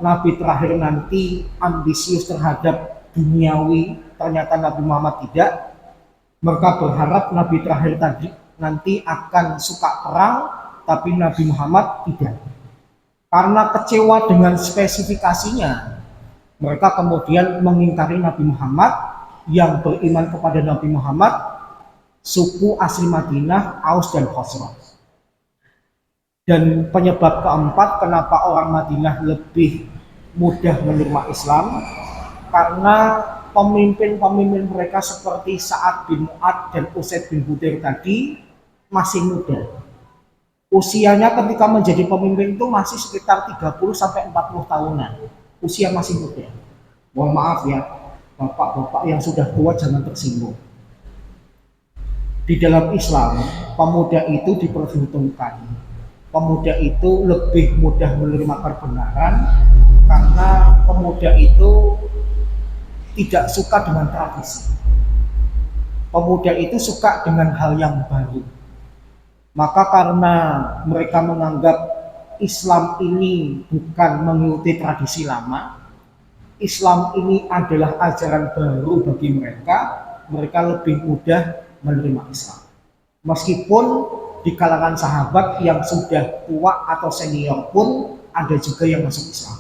Nabi terakhir nanti ambisius terhadap duniawi, ternyata Nabi Muhammad tidak. Mereka berharap Nabi terakhir tadi nanti akan suka perang, tapi Nabi Muhammad tidak. Karena kecewa dengan spesifikasinya, mereka kemudian mengingkari Nabi Muhammad. Yang beriman kepada Nabi Muhammad suku asli Madinah, Aus dan Khazraj. Dan penyebab keempat kenapa orang Madinah lebih mudah menerima Islam, karena pemimpin-pemimpin mereka seperti Sa'ad bin Mu'ad dan Usaid bin Hudair tadi masih muda. Usianya ketika menjadi pemimpin itu masih sekitar 30-40 tahunan. Usia masih muda. Mohon maaf ya, bapak-bapak yang sudah tua jangan tersinggung. Di dalam Islam, pemuda itu diperhitungkan. Pemuda itu lebih mudah menerima kebenaran karena pemuda itu tidak suka dengan tradisi. Pemuda itu suka dengan hal yang baru. Maka karena mereka menganggap Islam ini bukan mengikuti tradisi lama, Islam ini adalah ajaran baru bagi mereka, mereka lebih mudah menerima Islam. Meskipun di kalangan sahabat yang sudah tua atau senior pun ada juga yang masuk Islam.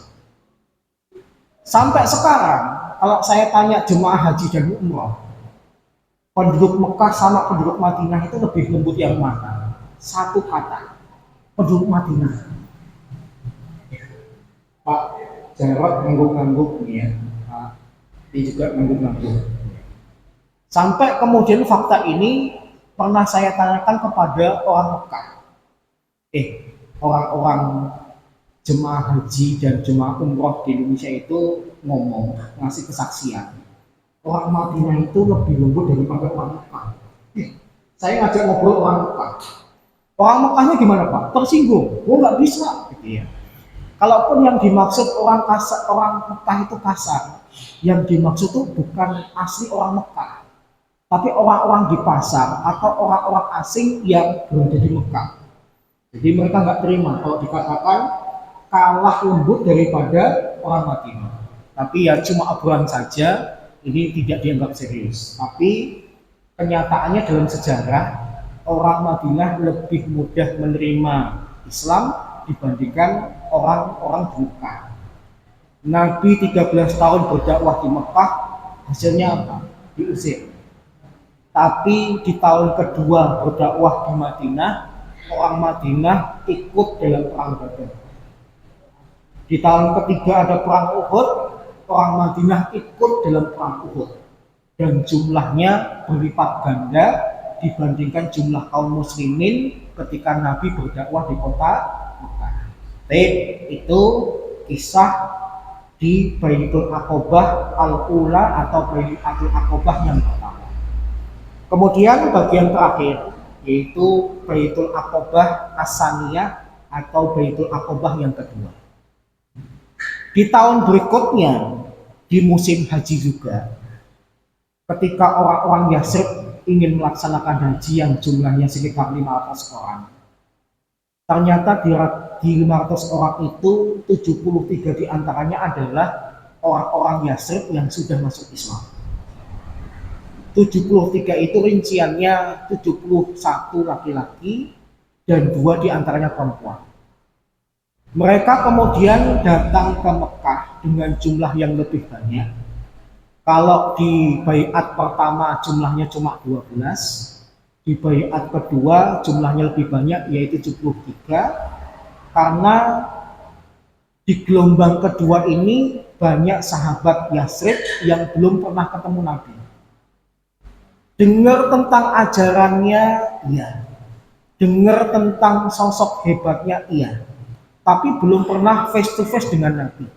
Sampai sekarang, kalau saya tanya jemaah haji dan umrah, penduduk Mekah sama penduduk Madinah itu lebih lembut yang mana? Satu kata, penduduk Madinah. Pak Jarod ngangguk-ngangguk nih ya, Pak ini juga ngangguk-ngangguk. Sampai kemudian fakta ini pernah saya tanyakan kepada orang Mekah. Orang-orang jemaah haji dan jemaah umroh di Indonesia itu ngomong, ngasih kesaksian. Orang Madinah itu lebih lembut daripada orang Mekah. Saya ngajak ngobrol orang Mekah. Orang Mekahnya gimana Pak? Tersinggung. Oh nggak bisa. Gitu ya. Kalaupun yang dimaksud orang kasar, orang Mekah itu kasar, yang dimaksud itu bukan asli orang Mekah, tapi orang-orang di pasar atau orang-orang asing yang berada di Mekah. Jadi mereka nggak terima kalau dikatakan kalah lembut daripada orang Madinah. Tapi ya cuma obrolan saja, ini tidak dianggap serius. Tapi kenyataannya dalam sejarah, orang Madinah lebih mudah menerima Islam dibandingkan orang-orang di Mekah. Nabi 13 tahun berdakwah di Mekah, hasilnya apa? Diusir. Tapi di tahun kedua berdakwah di Madinah, orang Madinah ikut dalam perang Badar. Di tahun ketiga ada perang Uhud, orang Madinah ikut dalam perang Uhud. Dan jumlahnya berlipat ganda dibandingkan jumlah kaum muslimin ketika Nabi berdakwah di kota Mekah. Itu kisah di Baitul Aqobah Al-Ula atau Baitul Aqobah yang pertama. Kemudian bagian terakhir yaitu Baitul Aqobah As-Saniyah atau Baitul Aqobah yang kedua. Di tahun berikutnya di musim haji juga, ketika orang-orang Yasrib ingin melaksanakan haji yang jumlahnya sekitar 500 orang. Ternyata di 500 orang itu 73 diantaranya adalah orang-orang Yasrib yang sudah masuk Islam. 73 itu rinciannya 71 laki-laki dan 2 diantaranya perempuan. Mereka kemudian datang ke Mekah dengan jumlah yang lebih banyak. Kalau di baiat pertama jumlahnya cuma 12, di baiat kedua jumlahnya lebih banyak yaitu 73, karena di gelombang kedua ini banyak sahabat Yasrib yang belum pernah ketemu Nabi. Dengar tentang ajarannya, iya. Dengar tentang sosok hebatnya, iya. Tapi belum pernah face to face dengan Nabi.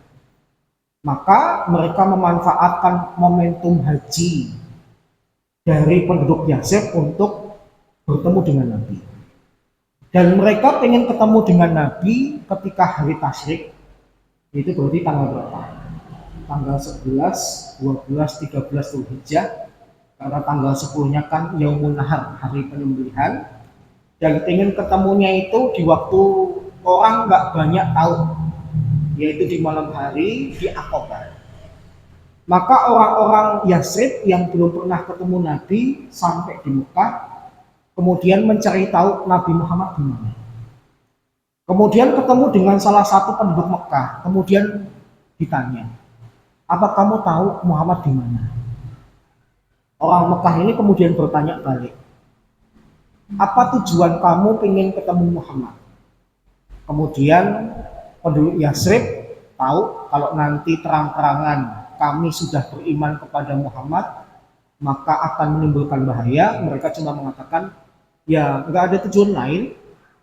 Maka mereka memanfaatkan momentum haji dari penduduk Yasrib untuk bertemu dengan Nabi. Dan mereka ingin ketemu dengan Nabi ketika hari tasyrik, itu berarti tanggal berapa? Tanggal 11, 12, 13 Dzulhijjah. Karena tanggal 10-nya kan Yaumun Nahar, hari penyembelihan. Dan ingin ketemunya itu di waktu orang nggak banyak tahu, yaitu di malam hari di Aqobah. Maka orang-orang Yasrib yang belum pernah ketemu Nabi sampai di Mekah, kemudian mencari tahu Nabi Muhammad di mana. Kemudian ketemu dengan salah satu penduduk Mekah, kemudian ditanya, apa kamu tahu Muhammad di mana? Orang Mekah ini kemudian bertanya balik, apa tujuan kamu ingin ketemu Muhammad? Kemudian penduduk Yasrib tahu kalau nanti terang-terangan kami sudah beriman kepada Muhammad, maka akan menimbulkan bahaya. Mereka cuma mengatakan, ya nggak ada tujuan lain,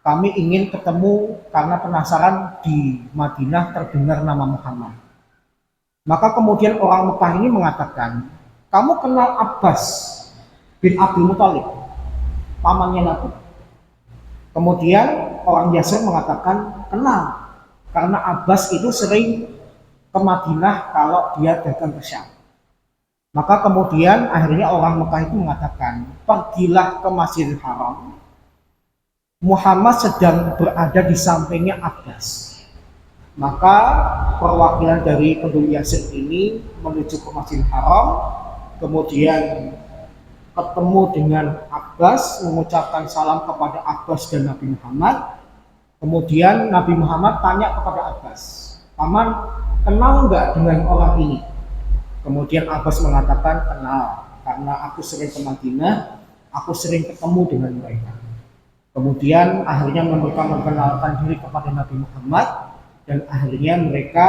kami ingin ketemu karena penasaran di Madinah terdengar nama Muhammad. Maka kemudian orang Mekah ini mengatakan, kamu kenal Abbas bin Abdul Muthalib, pamannya Nabi? Kemudian orang Yasrib mengatakan kenal, karena Abbas itu sering ke Madinah kalau dia dagang ke Syam. Maka kemudian akhirnya orang Mekah itu mengatakan, pergilah ke Masjidil Haram, Muhammad sedang berada di sampingnya Abbas. Maka perwakilan dari penduduk Yasrib ini menuju ke Masjidil Haram, kemudian ketemu dengan Abbas, mengucapkan salam kepada Abbas dan Nabi Muhammad. Kemudian Nabi Muhammad tanya kepada Abbas, "Paman, kenal nggak dengan orang ini?" Kemudian Abbas mengatakan, "Kenal, karena aku sering ke Madinah, aku sering ketemu dengan mereka." Kemudian akhirnya mereka memperkenalkan diri kepada Nabi Muhammad, dan akhirnya mereka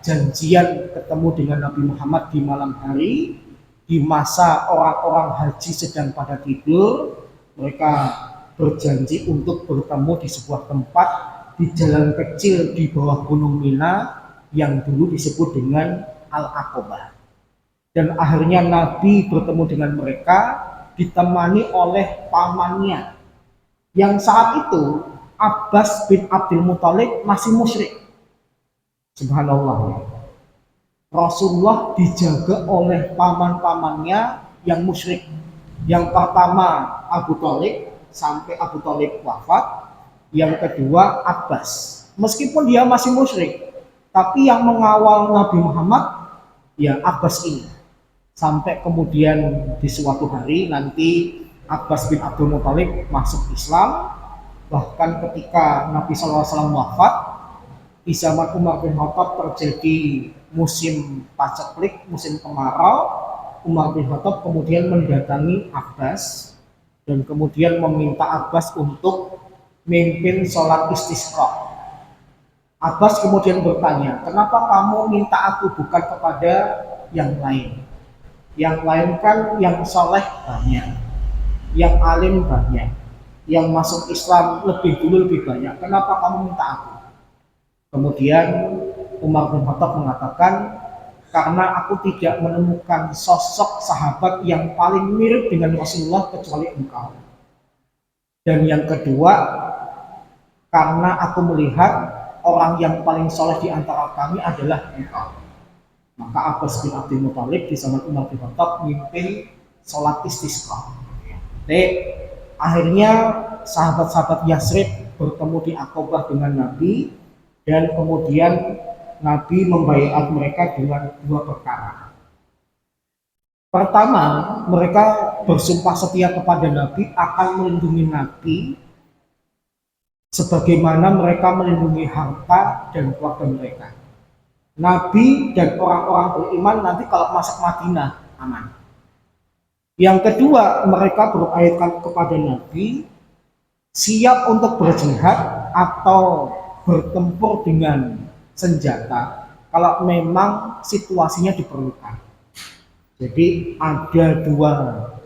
janjian ketemu dengan Nabi Muhammad di malam hari, di masa orang-orang haji sedang pada tidur. Mereka berjanji untuk bertemu di sebuah tempat di jalan kecil di bawah Gunung Mina yang dulu disebut dengan Al-Aqobah. Dan akhirnya Nabi bertemu dengan mereka ditemani oleh pamannya, yang saat itu Abbas bin Abdul Muthalib masih musyrik. Subhanallah. Rasulullah dijaga oleh paman-pamannya yang musyrik. Yang pertama Abu Thalib sampai Abu Thalib wafat. Yang kedua Abbas. Meskipun dia masih musyrik, tapi yang mengawal Nabi Muhammad ya Abbas ini. Sampai kemudian di suatu hari nanti Abbas bin Abdul Muthalib masuk Islam. Bahkan ketika Nabi SAW wafat, di zaman Umar bin Khattab terjadi musim paceklik, musim kemarau. Umar bin Khattab kemudian mendatangi Abbas dan kemudian meminta Abbas untuk memimpin sholat istisqa. Abbas kemudian bertanya, "Kenapa kamu minta aku bukan kepada yang lain? Yang lain kan yang soleh banyak, yang alim banyak, yang masuk Islam lebih dulu lebih banyak. Kenapa kamu minta aku?" Kemudian Umar bin Khattab mengatakan, "Karena aku tidak menemukan sosok sahabat yang paling mirip dengan Rasulullah kecuali engkau. Dan yang kedua, karena aku melihat orang yang paling soleh di antara kami adalah engkau." Maka Abbas bin Abdul Muthalib di zaman Umar bin Khattab memimpin sholat istisqa. Jadi akhirnya sahabat-sahabat Yasrib bertemu di Aqobah dengan Nabi, dan kemudian Nabi membaiat mereka dengan dua perkara. Pertama, mereka bersumpah setia kepada Nabi akan melindungi Nabi sebagaimana mereka melindungi harta dan keluarga mereka. Nabi dan orang-orang beriman nanti kalau masuk Madinah aman. Yang kedua, mereka berayatkan kepada Nabi siap untuk berjihad atau bertempur dengan senjata kalau memang situasinya diperlukan. Jadi ada dua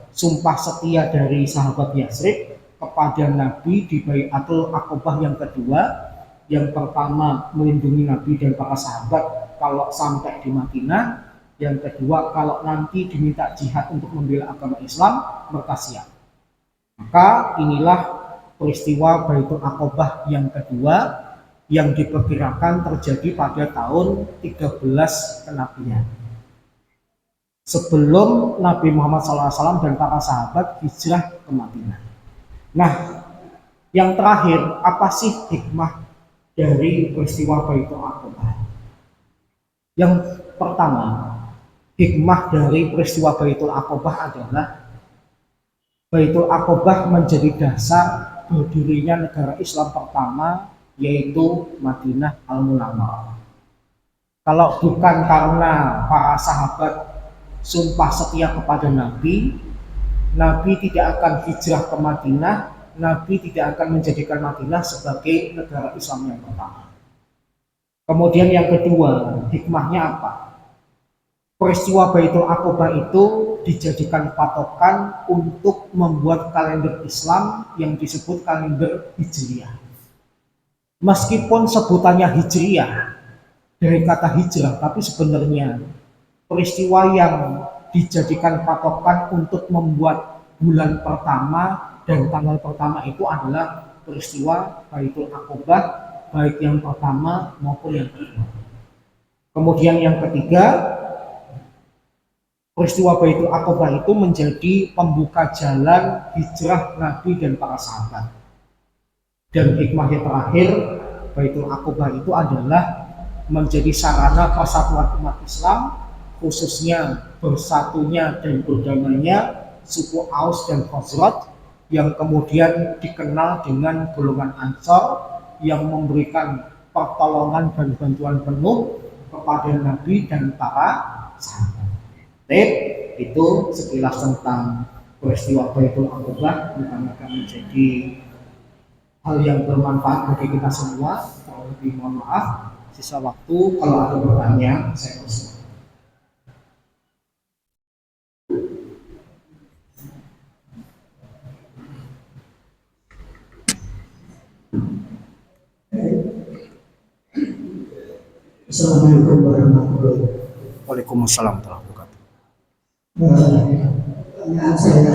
sumpah setia dari sahabat Yasrib kepada Nabi di Baiatul Aqobah yang kedua. Yang pertama melindungi Nabi dan para sahabat kalau sampai di Madinah. Yang kedua kalau nanti diminta jihad untuk membela agama Islam, mereka siap. Maka inilah peristiwa Baitul Aqobah yang kedua yang diperkirakan terjadi pada tahun 13 kenabian. Sebelum Nabi Muhammad SAW dan para sahabat hijrah ke Madinah. Nah, yang terakhir, apa sih hikmah dari peristiwa Baitul Aqobah? Yang pertama, hikmah dari peristiwa Baitul Aqobah adalah Baitul Aqobah menjadi dasar berdirinya negara Islam pertama, yaitu Madinah Al-Munawwarah. Kalau bukan karena para sahabat sumpah setia kepada Nabi, Nabi tidak akan hijrah ke Madinah, Nabi tidak akan menjadikan Madinah sebagai negara Islam yang pertama. Kemudian yang kedua, hikmahnya apa? Peristiwa Baitul Aqobah itu dijadikan patokan untuk membuat kalender Islam yang disebut kalender Hijriyah. Meskipun sebutannya Hijriyah dari kata hijrah, tapi sebenarnya peristiwa yang dijadikan patokan untuk membuat bulan pertama dan tanggal pertama itu adalah peristiwa Baitul Aqobah, baik yang pertama maupun yang kedua. Kemudian yang ketiga, peristiwa Baitul Aqobah itu menjadi pembuka jalan hijrah Nabi dan para sahabat. Dan hikmah yang terakhir, Baitul Aqobah itu adalah menjadi sarana persatuan umat Islam, khususnya bersatunya dan berdamainya suku Aus dan Khazraj yang kemudian dikenal dengan golongan Ansor yang memberikan pertolongan dan bantuan penuh kepada Nabi dan para sahabat. Itu sekilas tentang peristiwa Baitul Aqabah, mudah-mudahan menjadi hal yang bermanfaat bagi kita semua. Kalau lebih mohon maaf, sisa waktu kalau ada pertanyaan saya persilakan. Assalamualaikum warahmatullahi wabarakatuh. Waalaikumsalam warahmatullahi wabarakatuh. Pertanyaan saya,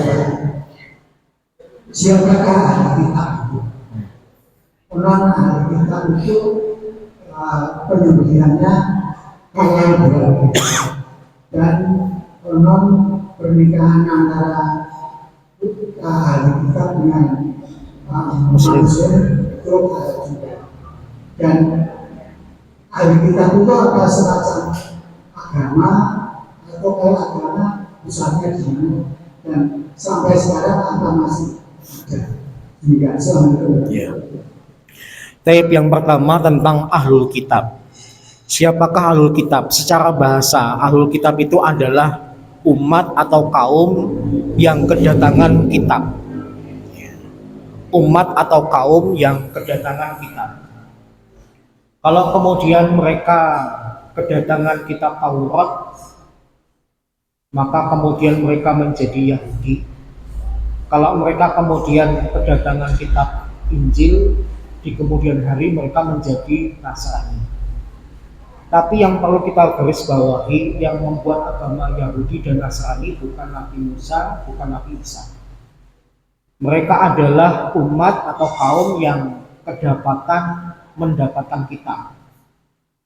siapakah ahli kitab itu? Orang ahli kitab itu penyembelihannya halal berbeda, dan konon pernikahan antara ahli kitab dengan Muslim itu halal juga. Dan ahli kitab itu ada semacam agama atau kayak agama misalnya di sana, dan sampai sekarang apa masih ada. Demikian, Assalamualaikum. Ya. Taib yang pertama tentang ahlul kitab. Siapakah ahlul kitab? Secara bahasa, ahlul kitab itu adalah umat atau kaum yang kedatangan kitab. Umat atau kaum yang kedatangan kitab. Kalau kemudian mereka kedatangan kitab Taurat, maka kemudian mereka menjadi Yahudi. Kalau mereka kemudian kedatangan kitab Injil, di kemudian hari mereka menjadi Nasrani. Tapi yang perlu kita garis bawahi, yang membuat agama Yahudi dan Nasrani bukan Nabi Musa, bukan Nabi Isa. Mereka adalah umat atau kaum yang mendapatkan kitab.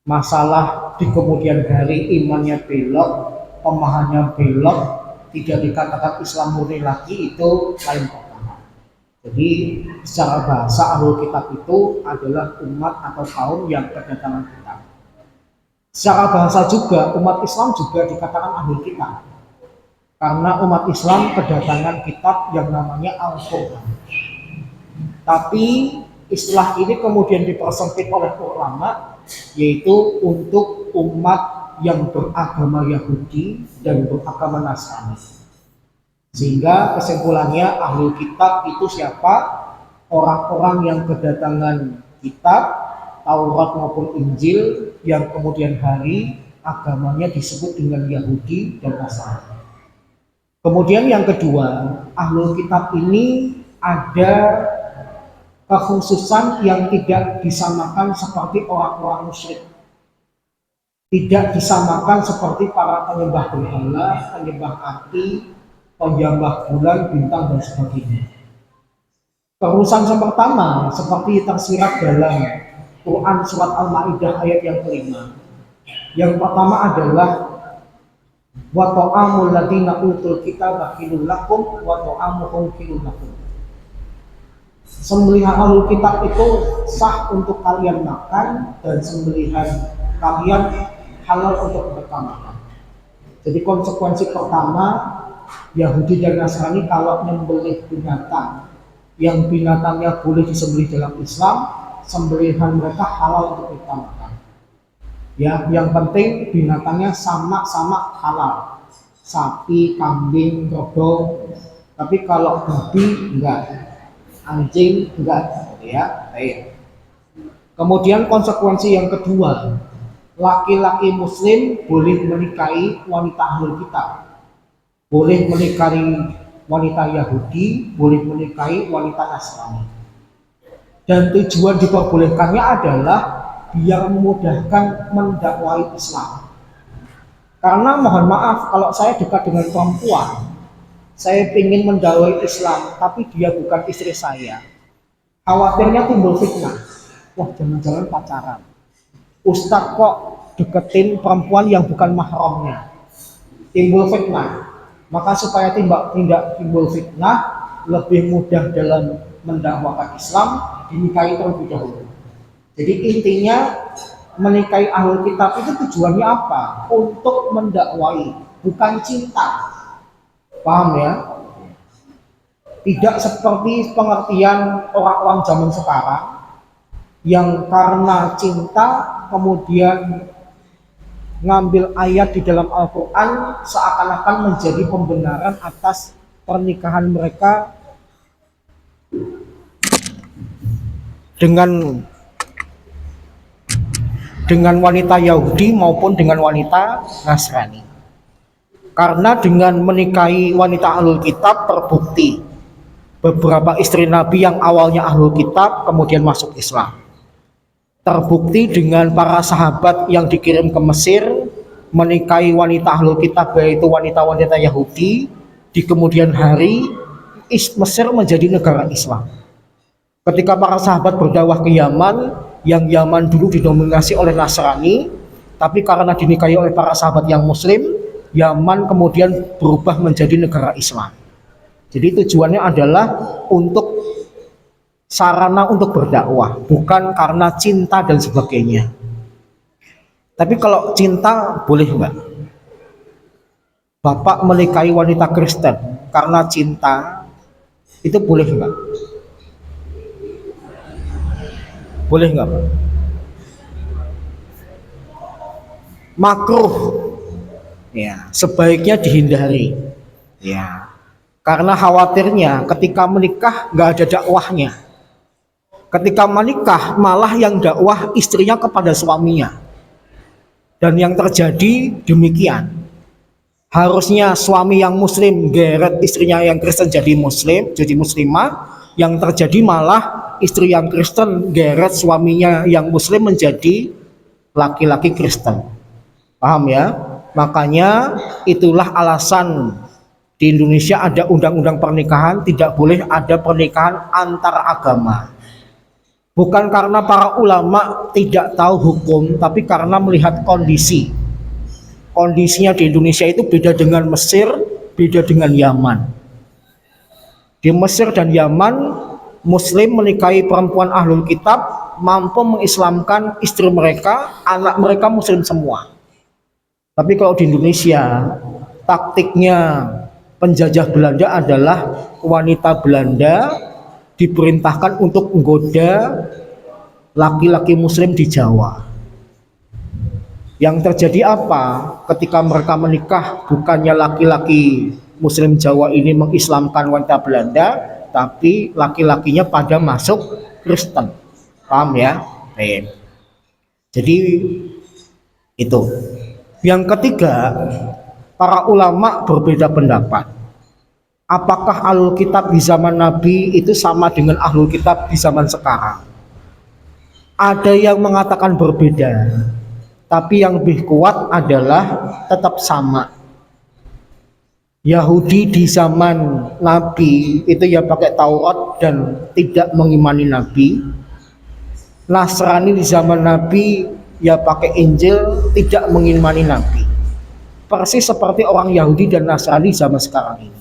Masalah di kemudian hari imannya belok, pemahamannya belok, tidak dikatakan Islam murni lagi, itu lain perkara. Jadi secara bahasa ahlul kitab itu adalah umat atau kaum yang kedatangan kitab. Secara bahasa juga umat Islam juga dikatakan ahlul kitab, karena umat Islam kedatangan kitab yang namanya Al-Quran. Tapi istilah ini kemudian dipersempit oleh ulama, yaitu untuk umat yang beragama Yahudi dan beragama Nasrani. Sehingga kesimpulannya ahlul kitab itu siapa? Orang-orang yang kedatangan kitab Taurat maupun Injil yang kemudian hari agamanya disebut dengan Yahudi dan Nasrani. Kemudian yang kedua, ahlul kitab ini ada kekhususan yang tidak disamakan seperti orang-orang musyrik. Tidak disamakan seperti para penyembah berhala, penyembah api, penyembah bulan, bintang, dan sebagainya. Kekhususan yang pertama seperti tersirat dalam Quran surat Al-Maidah ayat yang kelima. Yang pertama adalah wa ta'amul ladzina utul kitaba hilul lakum wa ta'amuhum hilul lakum. Sembelihan ahlul kitab itu sah untuk kalian makan, dan sembelihan kalian halal untuk mereka makan. Jadi konsekuensi pertama, Yahudi dan Nasrani kalau menyembelih binatang yang binatangnya boleh disembelih dalam Islam, sembelihan mereka halal untuk kita makan. Ya, yang penting binatangnya sama-sama halal. Sapi, kambing, kerbau. Tapi kalau babi enggak, anjing enggak, ya. Baik. Kemudian konsekuensi yang kedua, laki-laki muslim boleh menikahi wanita ahlul kitab. Boleh menikahi wanita Yahudi, boleh menikahi wanita Nasrani. Dan tujuan diperbolehkannya adalah biar memudahkan mendakwai Islam. Karena mohon maaf, kalau saya dekat dengan perempuan, saya ingin mendakwai Islam, tapi dia bukan istri saya, khawatirnya timbul fitnah. Wah, jangan-jangan pacaran. Ustadz kok deketin perempuan yang bukan mahramnya, timbul fitnah. Maka supaya tidak timbul fitnah, lebih mudah dalam mendakwakan Islam, dinikahi terlebih dahulu. Jadi intinya menikahi ahlul kitab itu tujuannya apa? Untuk mendakwai, bukan cinta. Paham ya? Tidak seperti pengertian orang-orang zaman sekarang yang karena cinta kemudian ngambil ayat di dalam Al-Quran seakan-akan menjadi pembenaran atas pernikahan mereka dengan wanita Yahudi maupun dengan wanita Nasrani. Karena dengan menikahi wanita ahlul kitab terbukti beberapa istri Nabi yang awalnya ahlul kitab kemudian masuk Islam. Terbukti dengan para sahabat yang dikirim ke Mesir menikahi wanita ahlul kitab, yaitu wanita-wanita Yahudi. Di kemudian hari Mesir menjadi negara Islam. Ketika para sahabat berdakwah ke Yaman, yang Yaman dulu didominasi oleh Nasrani, tapi karena dinikahi oleh para sahabat yang Muslim, Yaman kemudian berubah menjadi negara Islam. Jadi tujuannya adalah untuk sarana untuk berdakwah, bukan karena cinta dan sebagainya. Tapi kalau cinta boleh enggak? Bapak menikahi wanita Kristen karena cinta, itu boleh enggak? Boleh enggak, Pak? Makruh. Ya, sebaiknya dihindari. Ya. Karena khawatirnya ketika menikah nggak ada dakwahnya. Ketika menikah malah yang dakwah istrinya kepada suaminya. Dan yang terjadi demikian. Harusnya suami yang muslim geret istrinya yang Kristen jadi muslim, jadi muslimah. Yang terjadi malah istri yang Kristen geret suaminya yang muslim menjadi laki-laki Kristen. Paham ya? Makanya itulah alasan di Indonesia ada undang-undang pernikahan, tidak boleh ada pernikahan antar agama. Bukan karena para ulama tidak tahu hukum, tapi karena melihat kondisi. Kondisinya di Indonesia itu beda dengan Mesir, beda dengan Yaman. Di Mesir dan Yaman, Muslim menikahi perempuan ahlul kitab, mampu mengislamkan istri mereka, anak mereka Muslim semua. Tapi kalau di Indonesia, taktiknya penjajah Belanda adalah wanita Belanda diperintahkan untuk menggoda laki-laki Muslim di Jawa. Yang terjadi apa? Ketika mereka menikah, bukannya laki-laki Muslim Jawa ini mengislamkan wanita Belanda, tapi laki-lakinya pada masuk Kristen. Paham ya? Baik. Jadi itu. Yang ketiga, para ulama berbeda pendapat. Apakah ahlul kitab di zaman Nabi itu sama dengan ahlul kitab di zaman sekarang? Ada yang mengatakan berbeda, tapi yang lebih kuat adalah tetap sama. Yahudi di zaman Nabi itu ya pakai Taurat dan tidak mengimani Nabi. Nasrani di zaman Nabi ya pakai Injil, tidak mengimani Nabi. Persis seperti orang Yahudi dan Nasrani zaman sekarang ini.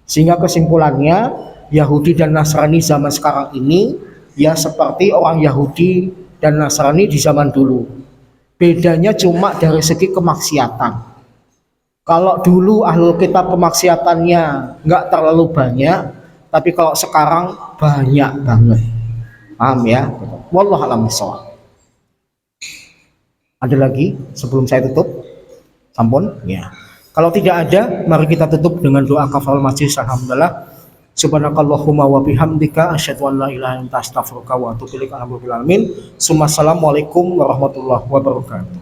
Sehingga kesimpulannya, Yahudi dan Nasrani zaman sekarang ini ya seperti orang Yahudi dan Nasrani di zaman dulu. Bedanya cuma dari segi kemaksiatan. Kalau dulu ahlul kitab kemaksiatannya nggak terlalu banyak, tapi kalau sekarang banyak banget. Paham ya? Wallahu a'lam bishawab. Ada lagi sebelum saya tutup? Sampun? Ya. Kalau tidak ada, mari kita tutup dengan doa kafaratul majlis. Alhamdulillah. Subhanakallahumma wa bihamdika asyhadu an la ilaha illa anta astaghfiruka wa atubu ilaik. Assalamualaikum warahmatullahi wabarakatuh.